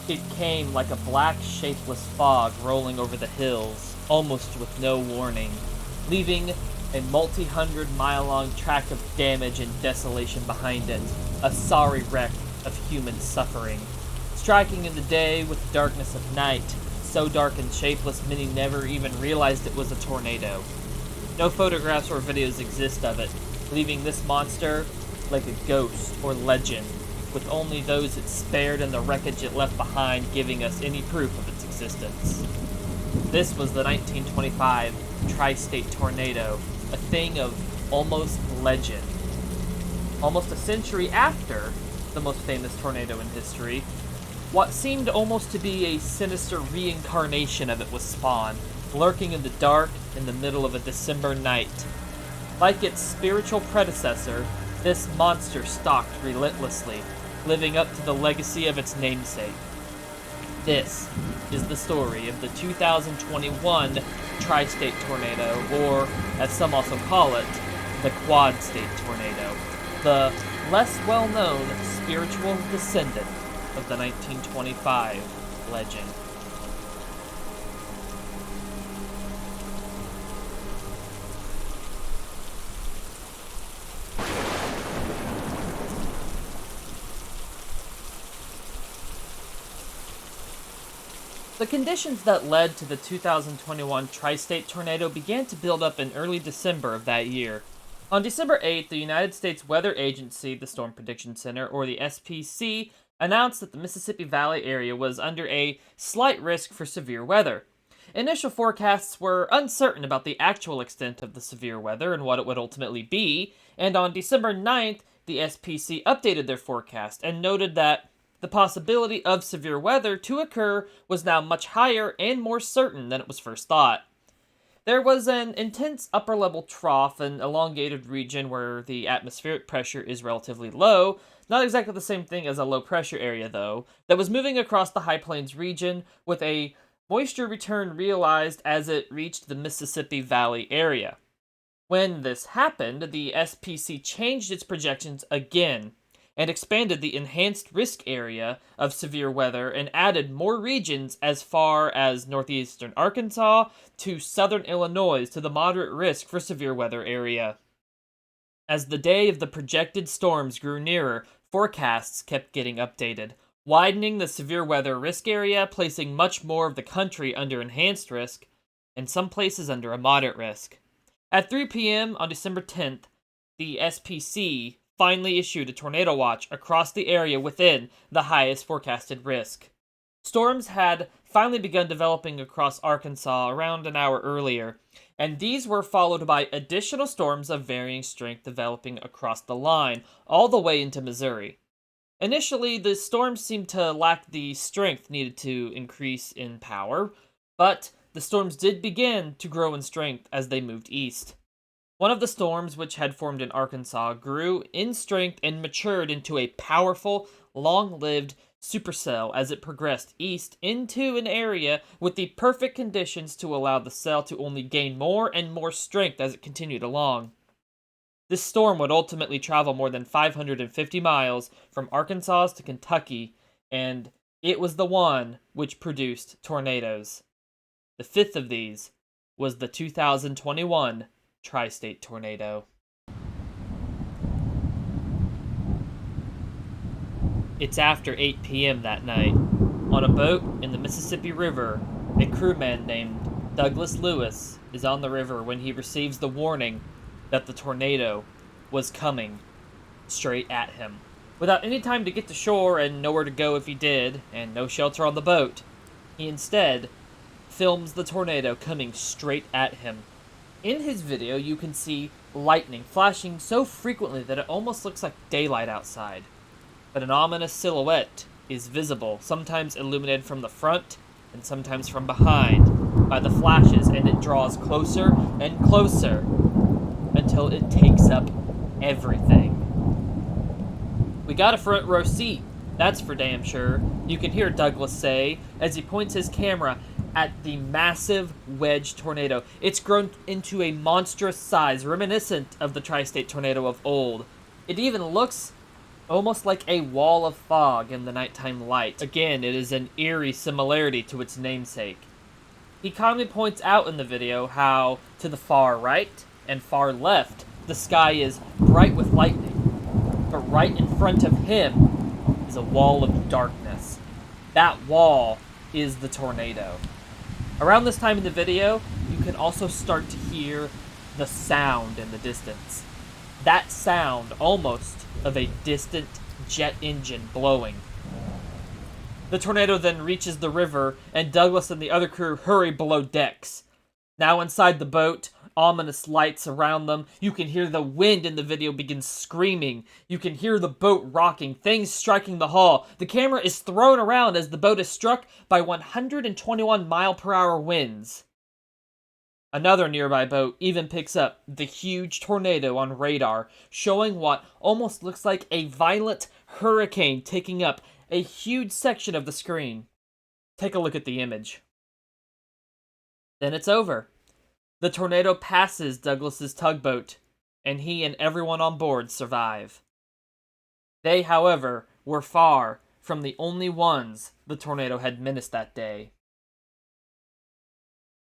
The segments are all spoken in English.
It came like a black, shapeless fog rolling over the hills, almost with no warning, leaving a multi-hundred-mile-long track of damage and desolation behind it, a sorry wreck of human suffering. Striking in the day with the darkness of night, so dark and shapeless many never even realized it was a tornado. No photographs or videos exist of it, leaving this monster like a ghost or legend, with only those it spared and the wreckage it left behind giving us any proof of its existence. This was the 1925 Tri-State Tornado, a thing of almost legend. Almost a century after the most famous tornado in history, what seemed almost to be a sinister reincarnation of it was spawned, lurking in the dark in the middle of a December night. Like its spiritual predecessor, this monster stalked relentlessly, living up to the legacy of its namesake. This is the story of the 2021 Tri-State Tornado, or, as some also call it, the Quad-State Tornado, the less well-known spiritual descendant of the 1925 legend. The conditions that led to the 2021 Tri-State Tornado began to build up in early December of that year. On December 8th, the United States Weather Agency, the Storm Prediction Center, or the SPC, announced that the Mississippi Valley area was under a slight risk for severe weather. Initial forecasts were uncertain about the actual extent of the severe weather and what it would ultimately be, and on December 9th, the SPC updated their forecast and noted that the possibility of severe weather to occur was now much higher and more certain than it was first thought. There was an intense upper-level trough, an elongated region where the atmospheric pressure is relatively low, not exactly the same thing as a low-pressure area, though, that was moving across the High Plains region with a moisture return realized as it reached the Mississippi Valley area. When this happened, the SPC changed its projections again, and expanded the enhanced risk area of severe weather and added more regions as far as northeastern Arkansas to southern Illinois to the moderate risk for severe weather area. As the day of the projected storms grew nearer, forecasts kept getting updated, widening the severe weather risk area, placing much more of the country under enhanced risk, and some places under a moderate risk. At 3 p.m. on December 10th, the SPC finally issued a tornado watch across the area within the highest forecasted risk. Storms had finally begun developing across Arkansas around an hour earlier, and these were followed by additional storms of varying strength developing across the line, all the way into Missouri. Initially, the storms seemed to lack the strength needed to increase in power, but the storms did begin to grow in strength as they moved east. One of the storms, which had formed in Arkansas, grew in strength and matured into a powerful, long-lived supercell as it progressed east into an area with the perfect conditions to allow the cell to only gain more and more strength as it continued along. This storm would ultimately travel more than 550 miles from Arkansas to Kentucky, and it was the one which produced tornadoes. The fifth of these was the 2021 Tri-State Tornado. It's after 8 p.m. that night. On a boat in the Mississippi River, a crewman named Douglas Lewis is on the river when he receives the warning that the tornado was coming straight at him. Without any time to get to shore and nowhere to go if he did, and no shelter on the boat, he instead films the tornado coming straight at him. In his video, you can see lightning flashing so frequently that it almost looks like daylight outside. But an ominous silhouette is visible, sometimes illuminated from the front and sometimes from behind by the flashes, and it draws closer and closer until it takes up everything. We got a front row seat, that's for damn sure, you can hear Douglas say as he points his camera at the massive wedge tornado. It's grown into a monstrous size, reminiscent of the Tri-State Tornado of old. It even looks almost like a wall of fog in the nighttime light. Again, it is an eerie similarity to its namesake. He calmly points out in the video how, to the far right and far left, the sky is bright with lightning, but right in front of him is a wall of darkness. That wall is the tornado. Around this time in the video, you can also start to hear the sound in the distance. That sound almost of a distant jet engine blowing. The tornado then reaches the river, and Douglas and the other crew hurry below decks. Now inside the boat, ominous lights around them, you can hear the wind in the video begin screaming. You can hear the boat rocking, things striking the hull. The camera is thrown around as the boat is struck by 121-mile-per-hour winds. Another nearby boat even picks up the huge tornado on radar, showing what almost looks like a violent hurricane taking up a huge section of the screen. Take a look at the image. Then it's over. The tornado passes Douglas's tugboat, and he and everyone on board survive. They, however, were far from the only ones the tornado had menaced that day.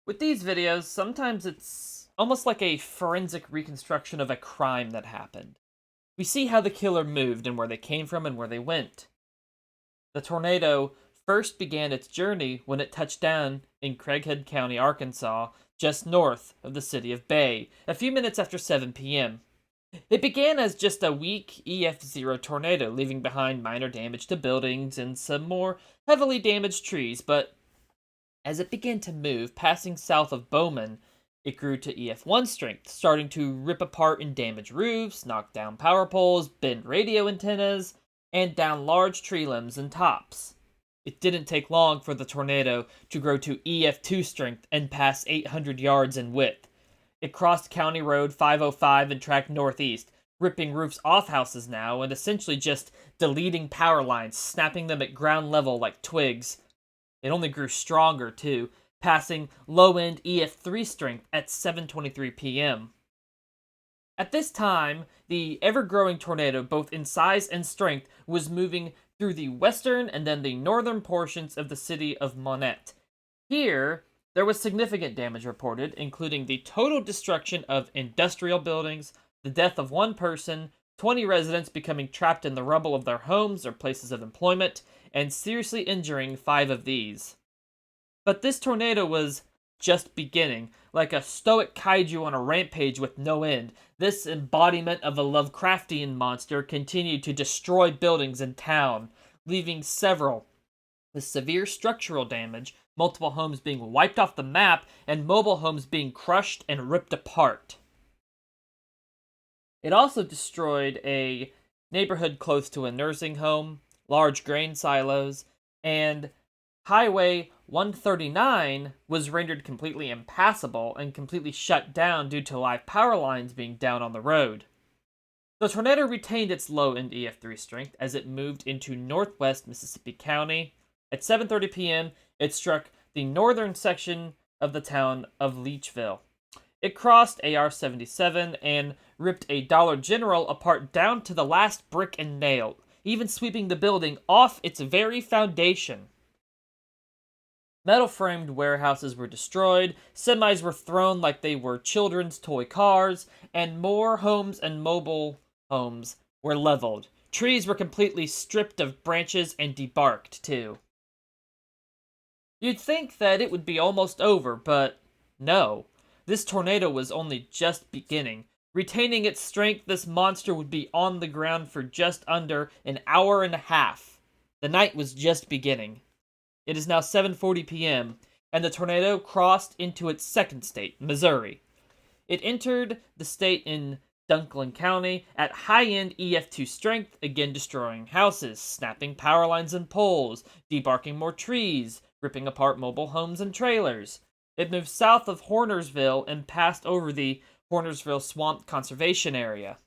With these videos, sometimes it's almost like a forensic reconstruction of a crime that happened. We see how the killer moved and where they came from and where they went. The tornado first began its journey when it touched down in Craighead County, Arkansas, just north of the city of Bay, a few minutes after 7 p.m. It began as just a weak EF0 tornado, leaving behind minor damage to buildings and some more heavily damaged trees, but as it began to move, passing south of Bowman, it grew to EF1 strength, starting to rip apart and damage roofs, knock down power poles, bend radio antennas, and down large tree limbs and tops. It didn't take long for the tornado to grow to EF2 strength and pass 800 yards in width. It crossed County Road 505 and tracked northeast, ripping roofs off houses now and essentially just deleting power lines, snapping them at ground level like twigs. It only grew stronger, too, passing low-end EF3 strength at 7:23 p.m. At this time, the ever-growing tornado, both in size and strength, was moving through the western and then the northern portions of the city of Monette. Here, there was significant damage reported, including the total destruction of industrial buildings, the death of one person, 20 residents becoming trapped in the rubble of their homes or places of employment, and seriously injuring 5 of these. But this tornado was just beginning, like a stoic kaiju on a rampage with no end. This embodiment of a Lovecraftian monster continued to destroy buildings in town, leaving several with severe structural damage, multiple homes being wiped off the map, and mobile homes being crushed and ripped apart. It also destroyed a neighborhood close to a nursing home, large grain silos, and Highway 139 was rendered completely impassable and completely shut down due to live power lines being down on the road. The tornado retained its low-end EF3 strength as it moved into northwest Mississippi County. At 7:30 p.m., it struck the northern section of the town of Leechville. It crossed AR-77 and ripped a Dollar General apart down to the last brick and nail, even sweeping the building off its very foundation. Metal-framed warehouses were destroyed, semis were thrown like they were children's toy cars, and more homes and mobile homes were leveled. Trees were completely stripped of branches and debarked, too. You'd think that it would be almost over, but no. This tornado was only just beginning. Retaining its strength, this monster would be on the ground for just under an hour and a half. The night was just beginning. It is now 7:40 p.m., and the tornado crossed into its second state, Missouri. It entered the state in Dunklin County at high-end EF2 strength, again destroying houses, snapping power lines and poles, debarking more trees, ripping apart mobile homes and trailers. It moved south of Hornersville and passed over the Hornersville Swamp Conservation Area.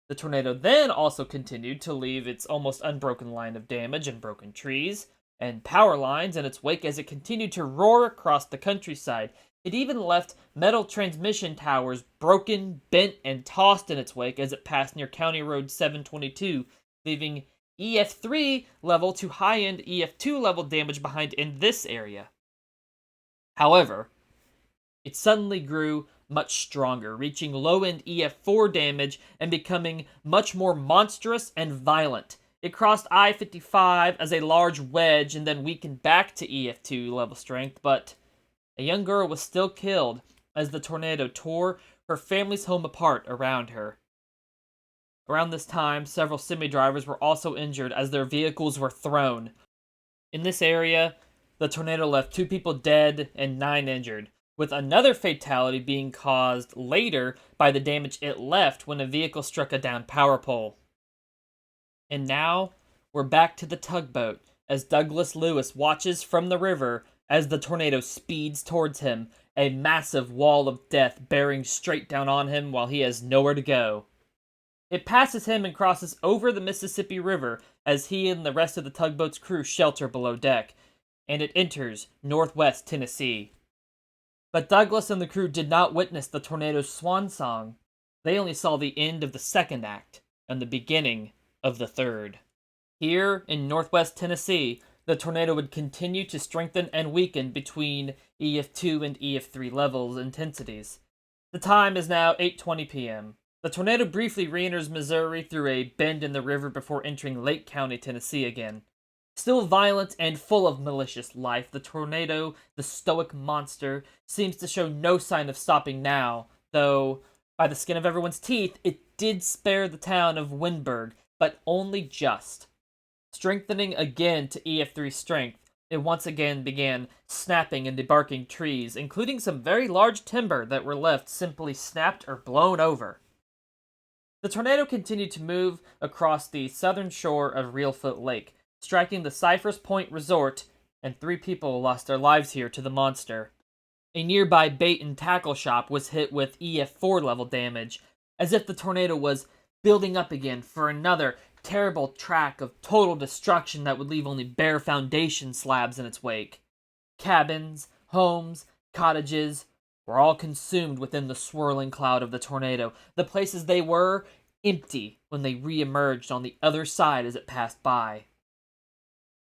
The tornado then also continued to leave its almost unbroken line of damage and broken trees and power lines in its wake as it continued to roar across the countryside. It even left metal transmission towers broken, bent, and tossed in its wake as it passed near County Road 722, leaving EF3 level to high-end EF2 level damage behind in this area. However, it suddenly grew much stronger, reaching low-end EF4 damage and becoming much more monstrous and violent. It crossed I-55 as a large wedge and then weakened back to EF2 level strength, but a young girl was still killed as the tornado tore her family's home apart around her. Around this time, several semi-drivers were also injured as their vehicles were thrown. In this area, the tornado left 2 people dead and 9 injured, with another fatality being caused later by the damage it left when a vehicle struck a downed power pole. And now, we're back to the tugboat, as Douglas Lewis watches from the river as the tornado speeds towards him, a massive wall of death bearing straight down on him while he has nowhere to go. It passes him and crosses over the Mississippi River as he and the rest of the tugboat's crew shelter below deck, and it enters northwest Tennessee. But Douglas and the crew did not witness the tornado's swan song. They only saw the end of the second act and the beginning of the third. Here in northwest Tennessee, the tornado would continue to strengthen and weaken between EF2 and EF3 levels intensities. The time is now 8:20 p.m. The tornado briefly re-enters Missouri through a bend in the river before entering Lake County, Tennessee again. Still violent and full of malicious life, the tornado, the stoic monster, seems to show no sign of stopping now, though, by the skin of everyone's teeth, it did spare the town of Windberg, but only just. Strengthening again to EF3 strength, it once again began snapping and debarking trees, including some very large timber that were left simply snapped or blown over. The tornado continued to move across the southern shore of Reelfoot Lake, striking the Cypress Point Resort, and 3 people lost their lives here to the monster. A nearby bait and tackle shop was hit with EF4 level damage, as if the tornado was building up again for another terrible track of total destruction that would leave only bare foundation slabs in its wake. Cabins, homes, cottages were all consumed within the swirling cloud of the tornado, the places they were empty when they re-emerged on the other side as it passed by.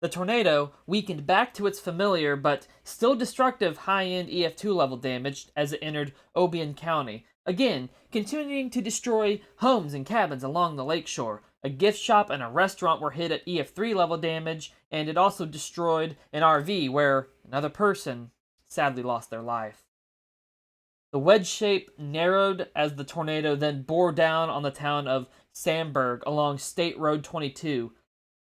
The tornado weakened back to its familiar but still destructive high-end EF2 level damage as it entered Obion County, again continuing to destroy homes and cabins along the lakeshore. A gift shop and a restaurant were hit at EF3 level damage, and it also destroyed an RV where another person sadly lost their life. The wedge shape narrowed as the tornado then bore down on the town of Sandburg along State Road 22.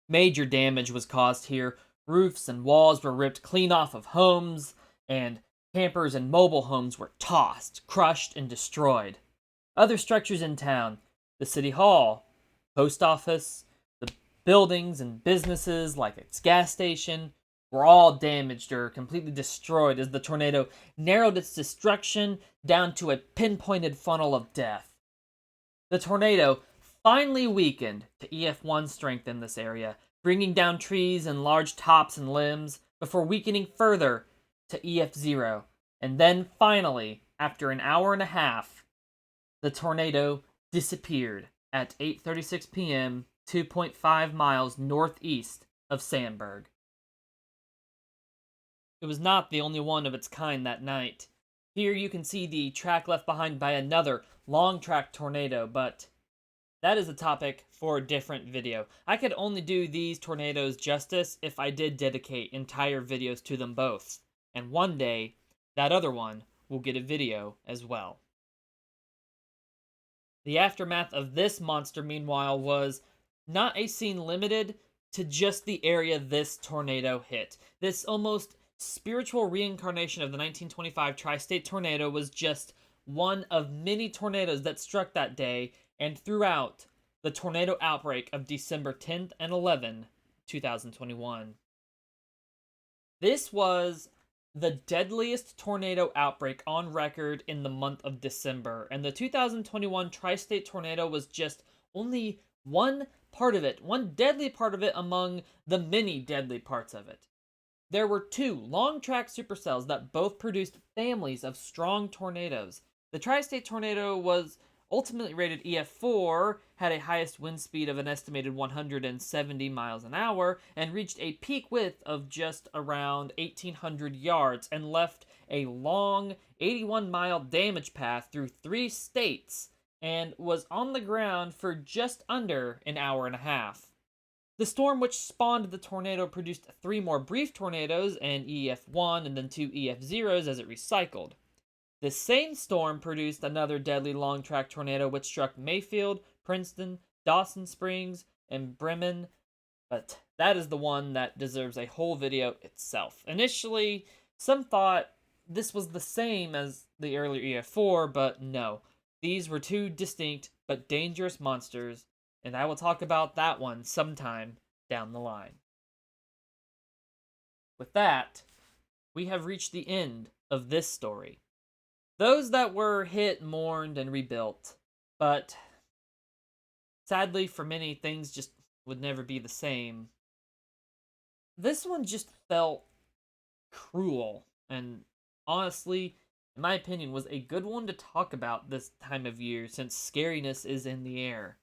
Major damage was caused here. Roofs and walls were ripped clean off of homes, and campers and mobile homes were tossed, crushed, and destroyed. Other structures in town, the city hall, post office, the buildings and businesses like its gas station, were all damaged or completely destroyed as the tornado narrowed its destruction down to a pinpointed funnel of death. The tornado finally weakened to EF1 strength in this area, bringing down trees and large tops and limbs before weakening further to EF0. And then finally, after an hour and a half, the tornado disappeared at 8:36 p.m., 2.5 miles northeast of Sandburg. It was not the only one of its kind that night. Here you can see the track left behind by another long-track tornado, but that is a topic for a different video. I could only do these tornadoes justice if I did dedicate entire videos to them both. And one day, that other one will get a video as well. The aftermath of this monster, meanwhile, was not a scene limited to just the area this tornado hit. This almost spiritual reincarnation of the 1925 tri-state tornado was just one of many tornadoes that struck that day and throughout the tornado outbreak of December 10th and 11th, 2021. This was the deadliest tornado outbreak on record in the month of December, and the 2021 tri-state tornado was just only one part of it, one deadly part of it among the many deadly parts of it. There were 2 long-track supercells that both produced families of strong tornadoes. The tri-state tornado was ultimately rated EF4, had a highest wind speed of an estimated 170 miles an hour and reached a peak width of just around 1,800 yards and left a long 81-mile damage path through 3 states and was on the ground for just under an hour and a half. The storm which spawned the tornado produced 3 more brief tornadoes, an EF1 and then 2 EF0s as it recycled. The same storm produced another deadly long track tornado which struck Mayfield, Princeton, Dawson Springs, and Bremen, but that is the one that deserves a whole video itself. Initially, some thought this was the same as the earlier EF4, but no. These were 2 distinct but dangerous monsters, and I will talk about that one sometime down the line. With that, we have reached the end of this story. Those that were hit mourned and rebuilt, but sadly for many, things just would never be the same. This one just felt cruel, and honestly, in my opinion, was a good one to talk about this time of year since scariness is in the air.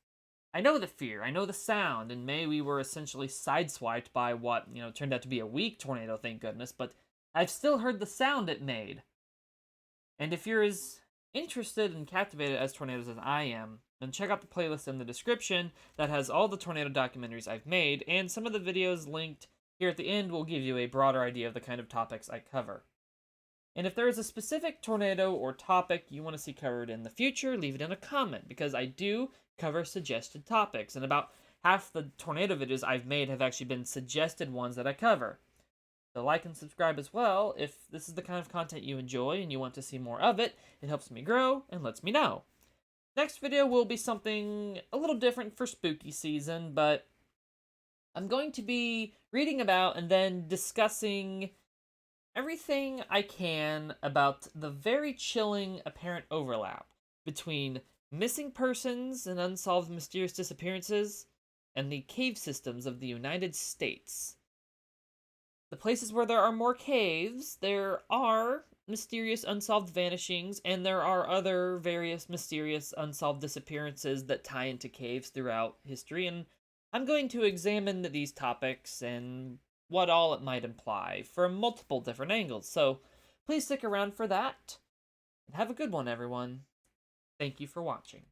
I know the fear, I know the sound, and May we were essentially sideswiped by what, turned out to be a weak tornado, thank goodness, but I've still heard the sound it made. And if you're as interested and captivated as tornadoes as I am, then check out the playlist in the description that has all the tornado documentaries I've made, and some of the videos linked here at the end will give you a broader idea of the kind of topics I cover. And if there is a specific tornado or topic you want to see covered in the future, leave it in a comment, because I do cover suggested topics, and about half the tornado videos I've made have actually been suggested ones that I cover. So like and subscribe as well if this is the kind of content you enjoy and you want to see more of it. It helps me grow and lets me know. Next video will be something a little different for spooky season, but I'm going to be reading about and then discussing everything I can about the very chilling apparent overlap between missing persons and unsolved mysterious disappearances and the cave systems of the United States. The places where there are more caves, there are mysterious unsolved vanishings, and there are other various mysterious unsolved disappearances that tie into caves throughout history, and I'm going to examine these topics and what all it might imply from multiple different angles, so please stick around for that, and have a good one, everyone. Thank you for watching.